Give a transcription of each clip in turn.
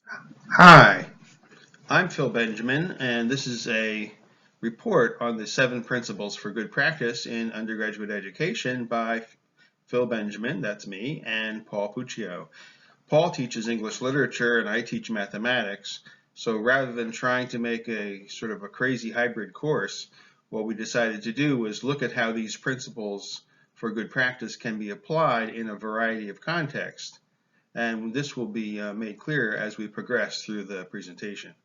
Hi, I'm Phil Benjamin, and this is a report on the 7 principles for good practice in undergraduate education by Phil Benjamin, that's me, and Paul Puccio. Paul teaches English literature and I teach mathematics, so rather than trying to make a sort of a crazy hybrid course, what we decided to do was look at how these principles for good practice can be applied in a variety of contexts. And this will be made clear as we progress through the presentation.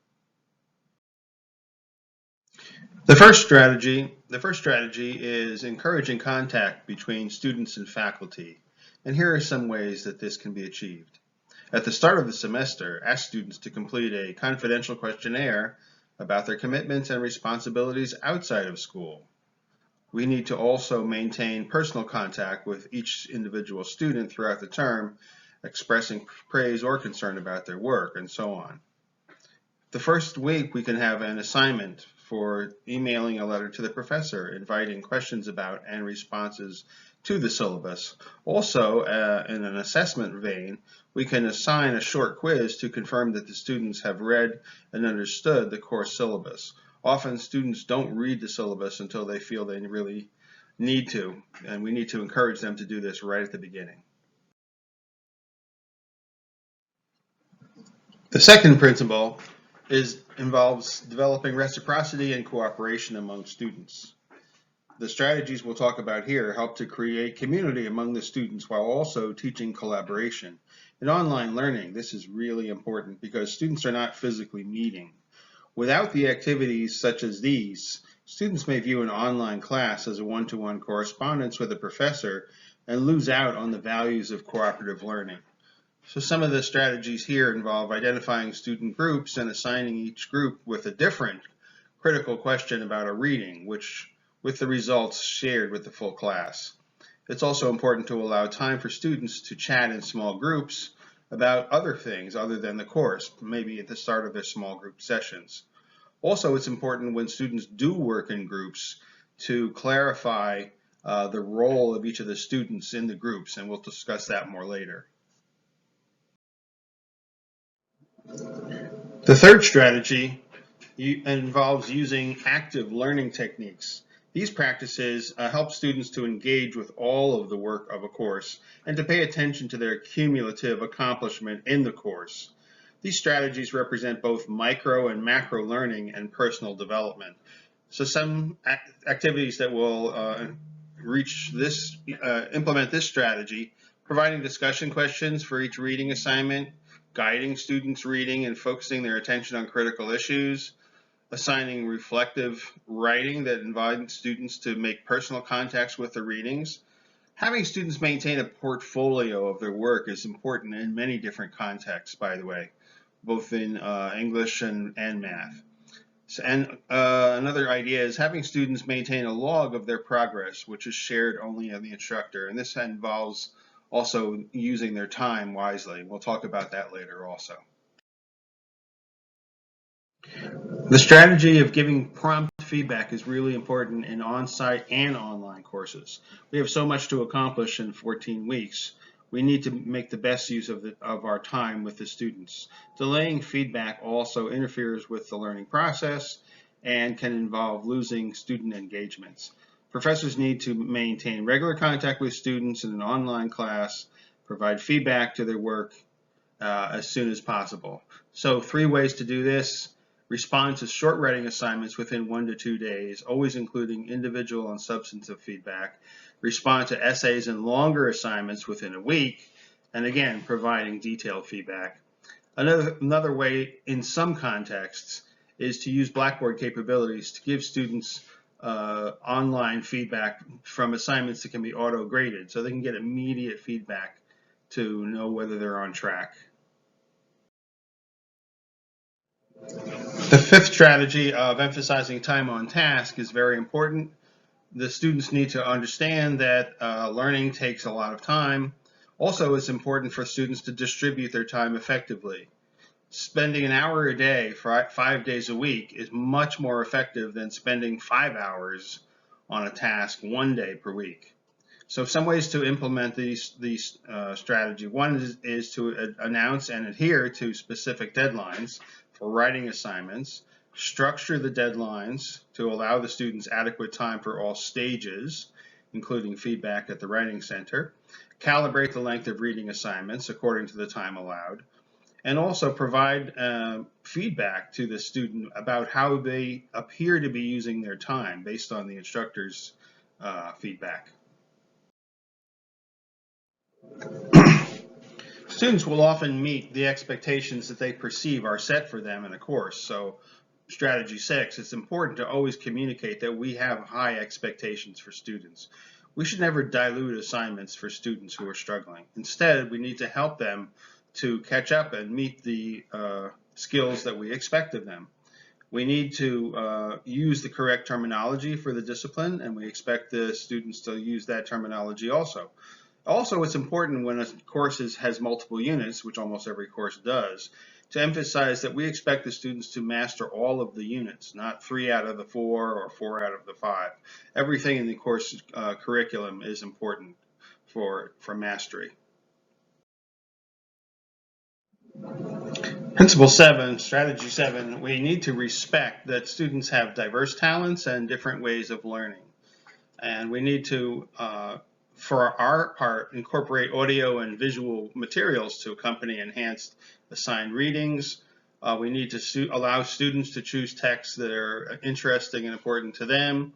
The first strategy is encouraging contact between students and faculty. And here are some ways that this can be achieved. At the start of the semester, ask students to complete a confidential questionnaire about their commitments and responsibilities outside of school. We need to also maintain personal contact with each individual student throughout the term, expressing praise or concern about their work, and so on. The first week, we can have an assignment for emailing a letter to the professor, inviting questions about and responses to the syllabus. Also, in an assessment vein, we can assign a short quiz to confirm that the students have read and understood the course syllabus. Often, students don't read the syllabus until they feel they really need to, and we need to encourage them to do this right at the beginning. The second principle involves developing reciprocity and cooperation among students. The strategies we'll talk about here help to create community among the students while also teaching collaboration. In online learning, this is really important because students are not physically meeting. Without the activities such as these, students may view an online class as a one-to-one correspondence with a professor and lose out on the values of cooperative learning. So some of the strategies here involve identifying student groups and assigning each group with a different critical question about a reading, with the results shared with the full class. It's also important to allow time for students to chat in small groups about other things other than the course, maybe at the start of their small group sessions. Also, it's important when students do work in groups to clarify the role of each of the students in the groups, and we'll discuss that more later. The third strategy involves using active learning techniques. These practices help students to engage with all of the work of a course and to pay attention to their cumulative accomplishment in the course. These strategies represent both micro and macro learning and personal development. So some activities that will implement this strategy: providing discussion questions for each reading assignment, guiding students' reading and focusing their attention on critical issues, assigning reflective writing that invites students to make personal contacts with the readings. Having students maintain a portfolio of their work is important in many different contexts, by the way, both in English and math. And another idea is having students maintain a log of their progress, which is shared only on the instructor. And this involves also using their time wisely. We'll talk about that later also. The strategy of giving prompt feedback is really important in on-site and online courses. We have so much to accomplish in 14 weeks. We need to make the best use of our time with the students. Delaying feedback also interferes with the learning process and can involve losing student engagements. Professors need to maintain regular contact with students in an online class, provide feedback to their work as soon as possible. So 3 ways to do this: respond to short writing assignments within 1 to 2 days, always including individual and substantive feedback. Respond to essays and longer assignments within a week, and again, providing detailed feedback. Another way in some contexts is to use Blackboard capabilities to give students online feedback from assignments that can be auto-graded, so they can get immediate feedback to know whether they're on track. The fifth strategy of emphasizing time on task is very important. The students need to understand that learning takes a lot of time. Also, it's important for students to distribute their time effectively. Spending an hour a day for 5 days a week is much more effective than spending 5 hours on a task 1 day per week. So some ways to implement these strategy. One is to announce and adhere to specific deadlines for writing assignments, structure the deadlines to allow the students adequate time for all stages, including feedback at the writing center, calibrate the length of reading assignments according to the time allowed, and also provide feedback to the student about how they appear to be using their time based on the instructor's feedback. Students will often meet the expectations that they perceive are set for them in a course. So strategy 6, it's important to always communicate that we have high expectations for students. We should never dilute assignments for students who are struggling. Instead, we need to help them to catch up and meet the skills that we expect of them. We need to use the correct terminology for the discipline, and we expect the students to use that terminology also. Also, it's important when a course has multiple units, which almost every course does, to emphasize that we expect the students to master all of the units, not 3 out of the 4 or 4 out of the 5. Everything in the course curriculum is important for mastery. Principle 7, strategy 7, we need to respect that students have diverse talents and different ways of learning. And we need to, for our part, incorporate audio and visual materials to accompany enhanced assigned readings. We need to allow students to choose texts that are interesting and important to them.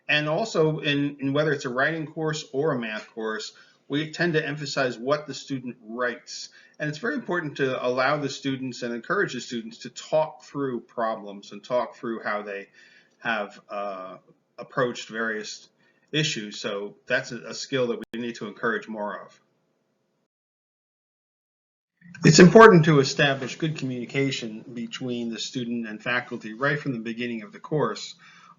And also, in whether it's a writing course or a math course, we tend to emphasize what the student writes. And it's very important to allow the students and encourage the students to talk through problems and talk through how they have approached various issues. So that's a skill that we need to encourage more of. It's important to establish good communication between the student and faculty right from the beginning of the course.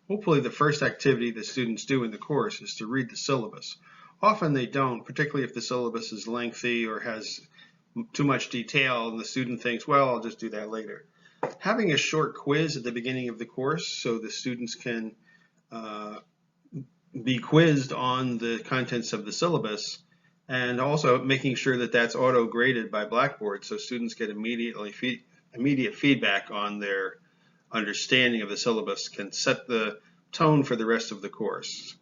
Hopefully the first activity that students do in the course is to read the syllabus. Often they don't, particularly if the syllabus is lengthy or has too much detail and the student thinks, well, I'll just do that later. Having a short quiz at the beginning of the course so the students can be quizzed on the contents of the syllabus, and also making sure that that's auto-graded by Blackboard so students get immediate feedback on their understanding of the syllabus can set the tone for the rest of the course.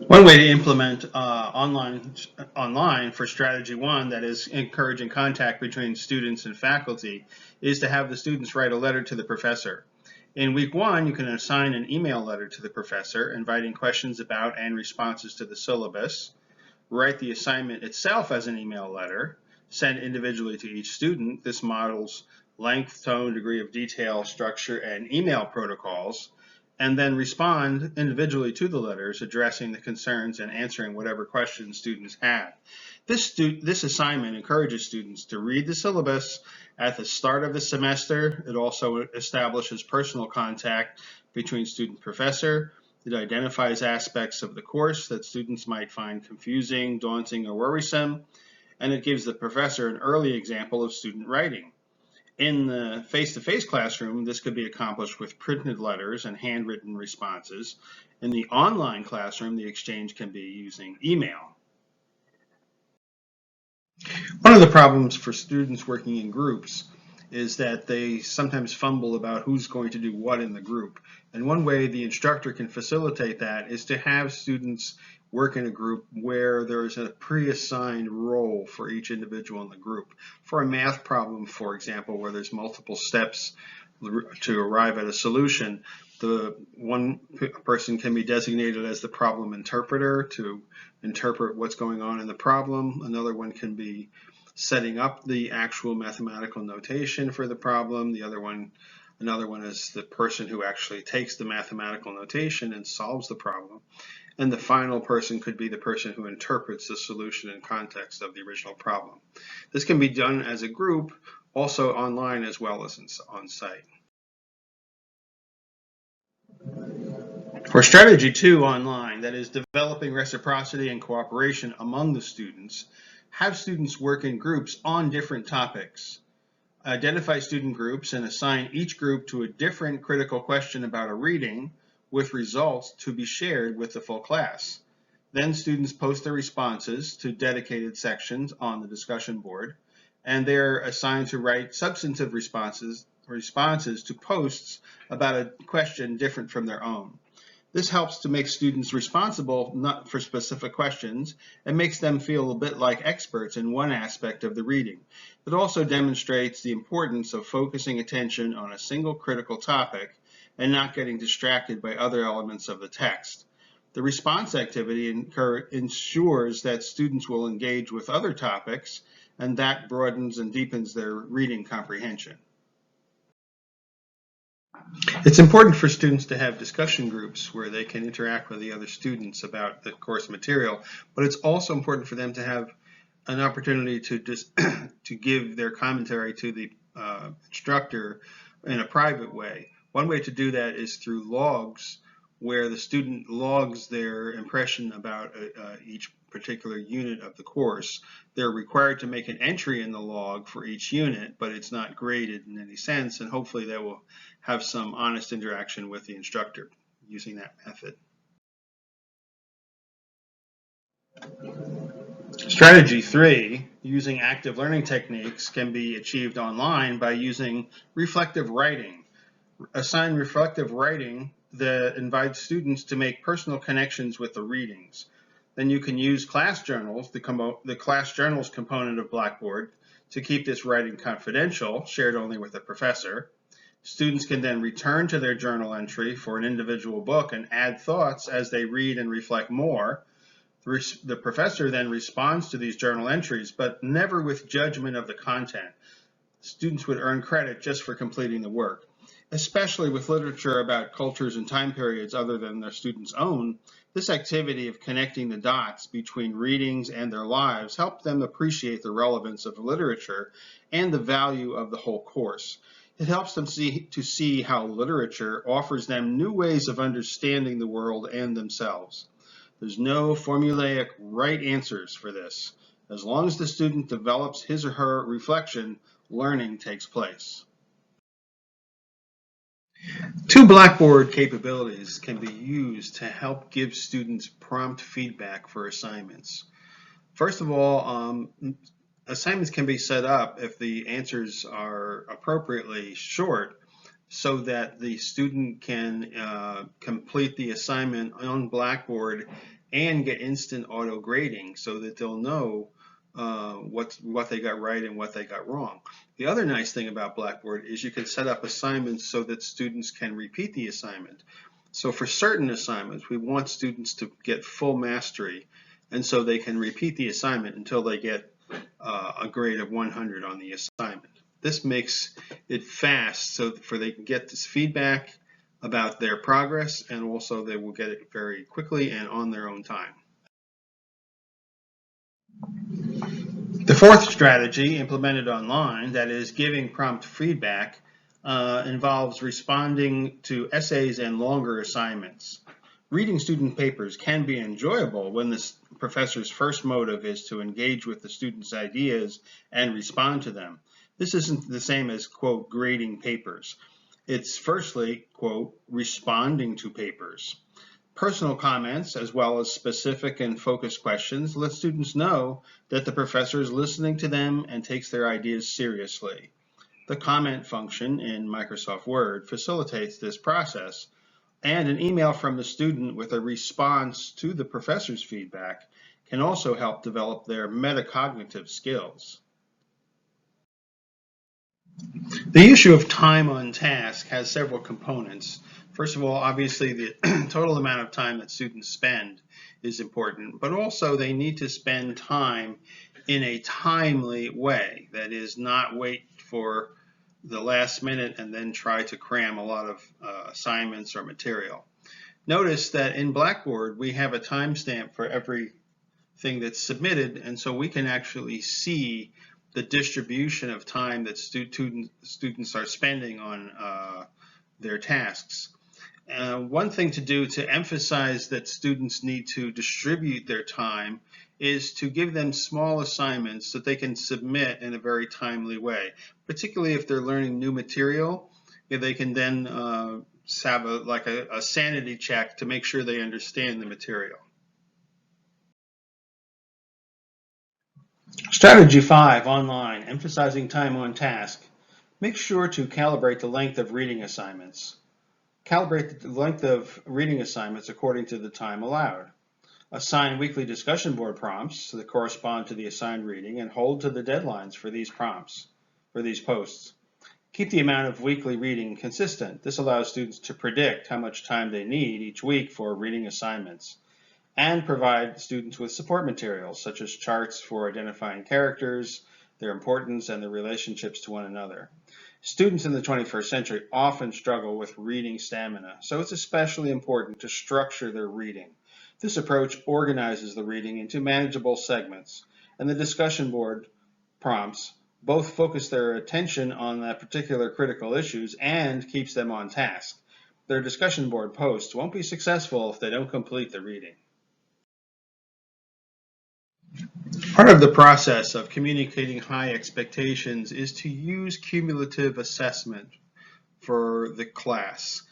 One way to implement online for strategy 1, that is encouraging contact between students and faculty, is to have the students write a letter to the professor. In week 1, you can assign an email letter to the professor inviting questions about and responses to the syllabus, write the assignment itself as an email letter, send individually to each student. This models length, tone, degree of detail, structure, and email protocols, and then respond individually to the letters, addressing the concerns and answering whatever questions students have. This assignment encourages students to read the syllabus at the start of the semester. It also establishes personal contact between student and professor. It identifies aspects of the course that students might find confusing, daunting, or worrisome, and it gives the professor an early example of student writing. In the face-to-face classroom, this could be accomplished with printed letters and handwritten responses. In the online classroom, the exchange can be using email. One of the problems for students working in groups is that they sometimes fumble about who's going to do what in the group. And one way the instructor can facilitate that is to have students work in a group where there is a pre-assigned role for each individual in the group. For a math problem, for example, where there's multiple steps to arrive at a solution, the one person can be designated as the problem interpreter to interpret what's going on in the problem. Another one can be setting up the actual mathematical notation for the problem. Another one is the person who actually takes the mathematical notation and solves the problem. And the final person could be the person who interprets the solution in context of the original problem. This can be done as a group, also online as well as on site. For strategy 2 online, that is developing reciprocity and cooperation among the students, have students work in groups on different topics. Identify student groups and assign each group to a different critical question about a reading with results to be shared with the full class. Then students post their responses to dedicated sections on the discussion board, and they're assigned to write substantive responses to posts about a question different from their own. This helps to make students responsible not for specific questions and makes them feel a bit like experts in one aspect of the reading. It also demonstrates the importance of focusing attention on a single critical topic and not getting distracted by other elements of the text. The response activity ensures that students will engage with other topics, and that broadens and deepens their reading comprehension. It's important for students to have discussion groups where they can interact with the other students about the course material, but it's also important for them to have an opportunity to to give their commentary to the instructor in a private way. One way to do that is through logs, where the student logs their impression about each particular unit of the course. They're required to make an entry in the log for each unit, but it's not graded in any sense, and hopefully they will have some honest interaction with the instructor using that method. Strategy 3, using active learning techniques, can be achieved online by using reflective writing. Assign reflective writing that invites students to make personal connections with the readings. Then you can use class journals, the class journals component of Blackboard, to keep this writing confidential, shared only with the professor. Students can then return to their journal entry for an individual book and add thoughts as they read and reflect more. The professor then responds to these journal entries, but never with judgment of the content. Students would earn credit just for completing the work. Especially with literature about cultures and time periods other than their students' own, this activity of connecting the dots between readings and their lives helped them appreciate the relevance of literature and the value of the whole course. It helps them see how literature offers them new ways of understanding the world and themselves. There's no formulaic right answers for this. As long as the student develops his or her reflection, learning takes place. Two Blackboard capabilities can be used to help give students prompt feedback for assignments. First of all, assignments can be set up if the answers are appropriately short so that the student can complete the assignment on Blackboard and get instant auto grading so that they'll know what they got right and what they got wrong. The other nice thing about Blackboard is you can set up assignments so that students can repeat the assignment. So for certain assignments, we want students to get full mastery, and so they can repeat the assignment until they get a grade of 100 on the assignment. This makes it fast so they can get this feedback about their progress, and also they will get it very quickly and on their own time. The fourth strategy implemented online, that is giving prompt feedback, involves responding to essays and longer assignments. Reading student papers can be enjoyable when the professor's first motive is to engage with the student's ideas and respond to them. This isn't the same as, quote, grading papers. It's firstly, quote, responding to papers. Personal comments, as well as specific and focused questions, let students know that the professor is listening to them and takes their ideas seriously. The comment function in Microsoft Word facilitates this process, and an email from the student with a response to the professor's feedback can also help develop their metacognitive skills. The issue of time on task has several components. First of all, obviously the total amount of time that students spend is important, but also they need to spend time in a timely way. That is, not wait for the last minute and then try to cram a lot of assignments or material. Notice that in Blackboard we have a timestamp for everything that's submitted, and so we can actually see the distribution of time that students are spending on their tasks. One thing to do to emphasize that students need to distribute their time is to give them small assignments that they can submit in a very timely way, particularly if they're learning new material. They can then have a sanity check to make sure they understand the material. Strategy 5, online, emphasizing time on task. Make sure to calibrate the length of reading assignments. Calibrate the length of reading assignments according to the time allowed. Assign weekly discussion board prompts that correspond to the assigned reading and hold to the deadlines for these posts. Keep the amount of weekly reading consistent. This allows students to predict how much time they need each week for reading assignments, and provide students with support materials such as charts for identifying characters, their importance, and their relationships to one another. Students in the 21st century often struggle with reading stamina, so it's especially important to structure their reading. This approach organizes the reading into manageable segments, and the discussion board prompts both focus their attention on that particular critical issues and keeps them on task. Their discussion board posts won't be successful if they don't complete the reading. Part of the process of communicating high expectations is to use cumulative assessment for the class.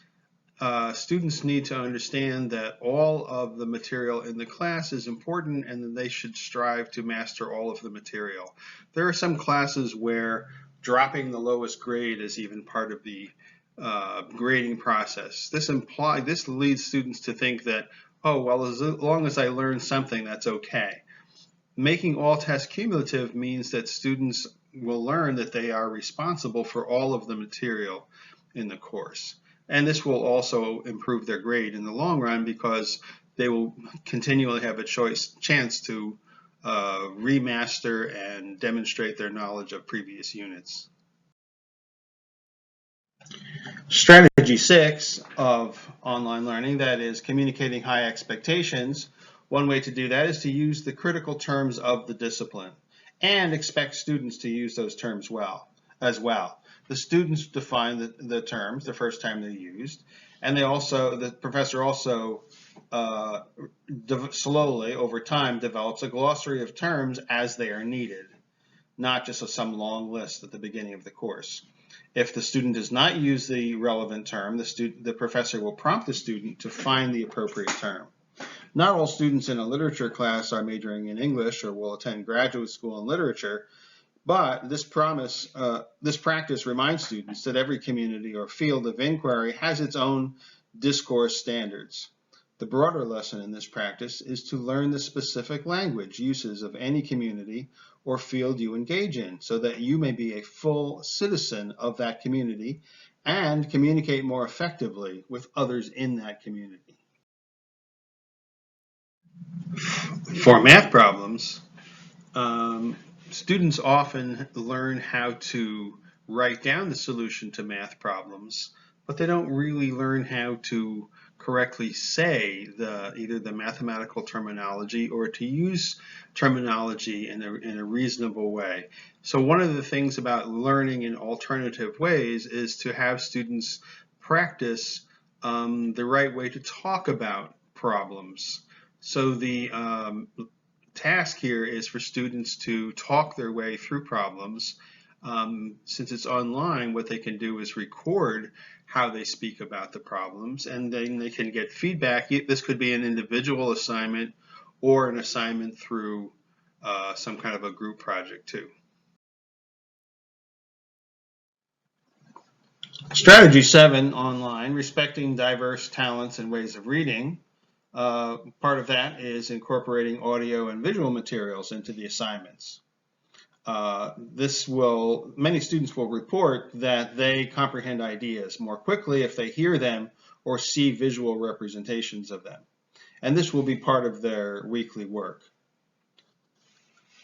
Students need to understand that all of the material in the class is important and that they should strive to master all of the material. There are some classes where dropping the lowest grade is even part of the grading process. This leads students to think that, oh, well, as long as I learn something, that's okay. Making all tests cumulative means that students will learn that they are responsible for all of the material in the course. And this will also improve their grade in the long run because they will continually have a chance to remaster and demonstrate their knowledge of previous units. Strategy 6 of online learning, that is communicating high expectations. One way to do that is to use the critical terms of the discipline and expect students to use those terms as well. The students define the terms the first time they're used, and the professor also slowly over time develops a glossary of terms as they are needed, not just some long list at the beginning of the course. If the student does not use the relevant term, the professor will prompt the student to find the appropriate term. Not all students in a literature class are majoring in English or will attend graduate school in literature, but this practice reminds students that every community or field of inquiry has its own discourse standards. The broader lesson in this practice is to learn the specific language uses of any community or field you engage in, so that you may be a full citizen of that community and communicate more effectively with others in that community. For math problems, students often learn how to write down the solution to math problems, but they don't really learn how to correctly say either the mathematical terminology or to use terminology in a reasonable way. So one of the things about learning in alternative ways is to have students practice the right way to talk about problems. So the task here is for students to talk their way through problems. Since it's online, what they can do is record how they speak about the problems, and then they can get feedback. This could be an individual assignment or an assignment through some kind of a group project too. Strategy 7, online, respecting diverse talents and ways of reading. Part of that is incorporating audio and visual materials into the assignments. Many students will report that they comprehend ideas more quickly if they hear them or see visual representations of them. And this will be part of their weekly work.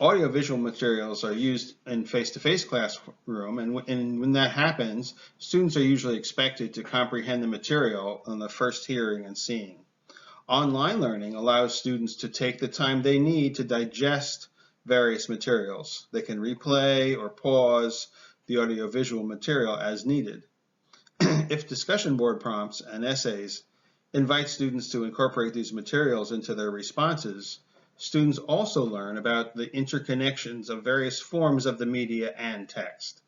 Audio-visual materials are used in face-to-face classroom, and when that happens, students are usually expected to comprehend the material on the first hearing and seeing. Online learning allows students to take the time they need to digest various materials. They can replay or pause the audiovisual material as needed. If discussion board prompts and essays invite students to incorporate these materials into their responses, students also learn about the interconnections of various forms of the media and text.